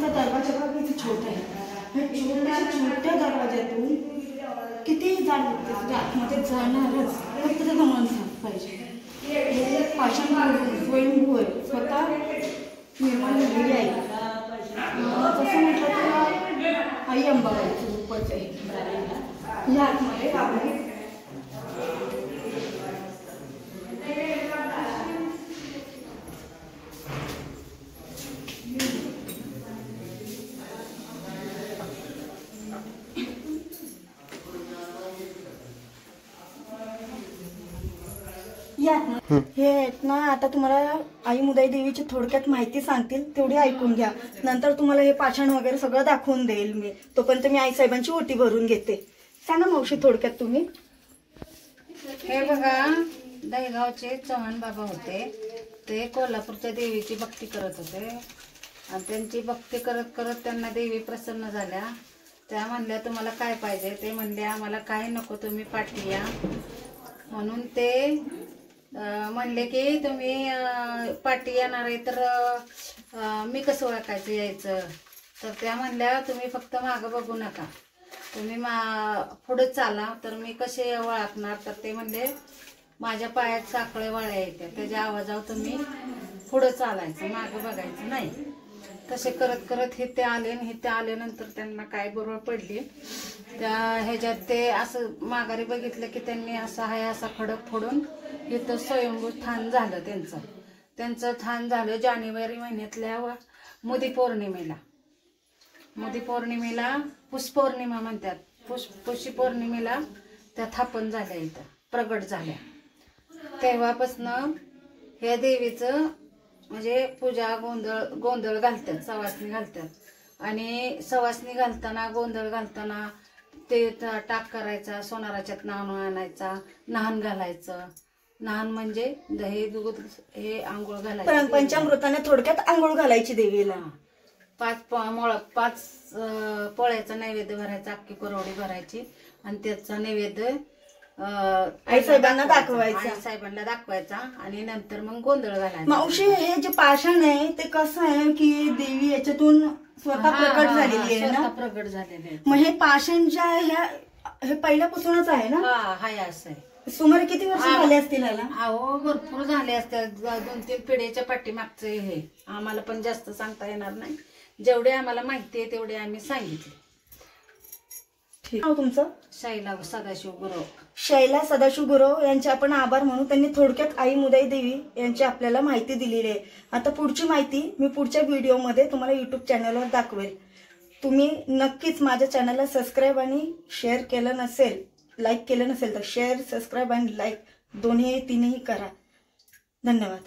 दरवाजा बघा किती छोटा आहे, छोट्या दरवाज्यातून किती जाण आतमध्ये जाणारच, फक्त त्याचा मन साफ पाहिजे. हे पाषाण स्वयंभू आहे, स्वतः निर्माण झालेली आहे. तसं म्हटलं तर आई अंबाबाईचं रूपच आहे. ह्या आतमध्ये आपण हे आहेत ना. आता तुम्हाला आई मुदाई देवीची थोडक्यात माहिती सांगतील, तेवढी ऐकून घ्या. नंतर तुम्हाला हे पाषाण वगैरे सगळं दाखवून देईल मी. तोपर्यंत मी आई साहेबांची ओटी भरून घेते. सांगा मावशी थोडक्यात तुम्ही. हे बघा, दहीगावचे चव्हाण बाबा होते. ते कोल्हापूरच्या देवीची भक्ती करत होते आणि त्यांची भक्ती करत करत त्यांना देवी प्रसन्न झाल्या. त्या म्हणल्या तुम्हाला काय पाहिजे? ते म्हणले आम्हाला काही नको, तुम्ही पाठी या. म्हणून ते म्हणले की तुम्ही पाठी येणार आहे तर मी कसं ओळखायचं यायचं? तर त्या म्हणल्या तुम्ही फक्त मागं बघू नका, तुम्ही पुढे चाला. तर मी कसे ओळखणार? तर ते म्हणले माझ्या पायात साखळे वाळ्या येत्या, त्याच्या आवाजावर तुम्ही पुढे चालायचं, मागं बघायचं नाही. तसे करत करत हे ते आले आणि हे ते आल्यानंतर त्यांना काय बरोबर पडली. त्या ह्याच्यात ते असं माघारी बघितलं की त्यांनी असा आहे असा खडक फोडून इथं स्वयंभू स्थान झालं त्यांचं स्थान झालं. जानेवारी महिन्यातल्या मुदी पौर्णिमेला पुष्पौर्णिमा म्हणतात. पुष्य पौर्णिमेला त्या स्थापन झाल्या, इथं प्रगट झाल्या. तेव्हापासनं ह्या देवीचं म्हणजे पूजा गोंधळ घालतात, सवासणी घालतात. आणि सवासणी घालताना गोंधळ घालताना ते टाक करायचा, सोनाराच्यात नाण आणायचा, नाहन घालायचं. नाहन म्हणजे दही दूध हे आंघोळ घालायचं. पंचामृताने थोडक्यात आंघोळ घालायची देवीला. 5 पोळ्याचा नैवेद्य भरायचा, अख्खी कुरवडी भरायची आणि त्याचा नैवेद्य आई साहेबांना दाखवायचा आणि नंतर मग गोंधळ घालायचा. मावशी हे जे पाषाण आहे ते कसं आहे की देवी याच्यातून स्वतः प्रकट झालेली आहे ना? प्रकट झालेले. मग हे पाषाण जे आहे हे पहिल्यापासूनच आहे ना? हाय असं आहे. सुमारे किती वर्ष झाले असतील याला? अहो भरपूर झाले असतील, 2-3 पिढीच्या पाठीमागचं हे. आम्हाला पण जास्त सांगता येणार नाही, जेवढे आम्हाला माहिती आहे तेवढे आम्ही सांगितले. तुमचं? शैला सदाशिव गुरव. शैला सदाशिव गुरव यांचे आपण आभार म्हणू. त्यांनी थोडक्यात आई मुदाई देवी यांची आपल्याला माहिती दिलेली आहे. आता पुढची माहिती मी पुढच्या व्हिडिओमध्ये तुम्हाला युट्यूब चॅनलवर दाखवेल. तुम्ही नक्कीच माझ्या चॅनलला सबस्क्राईब आणि शेअर केलं नसेल, लाईक केलं नसेल तर शेअर, सबस्क्राईब आणि लाईक तिन्ही करा. धन्यवाद.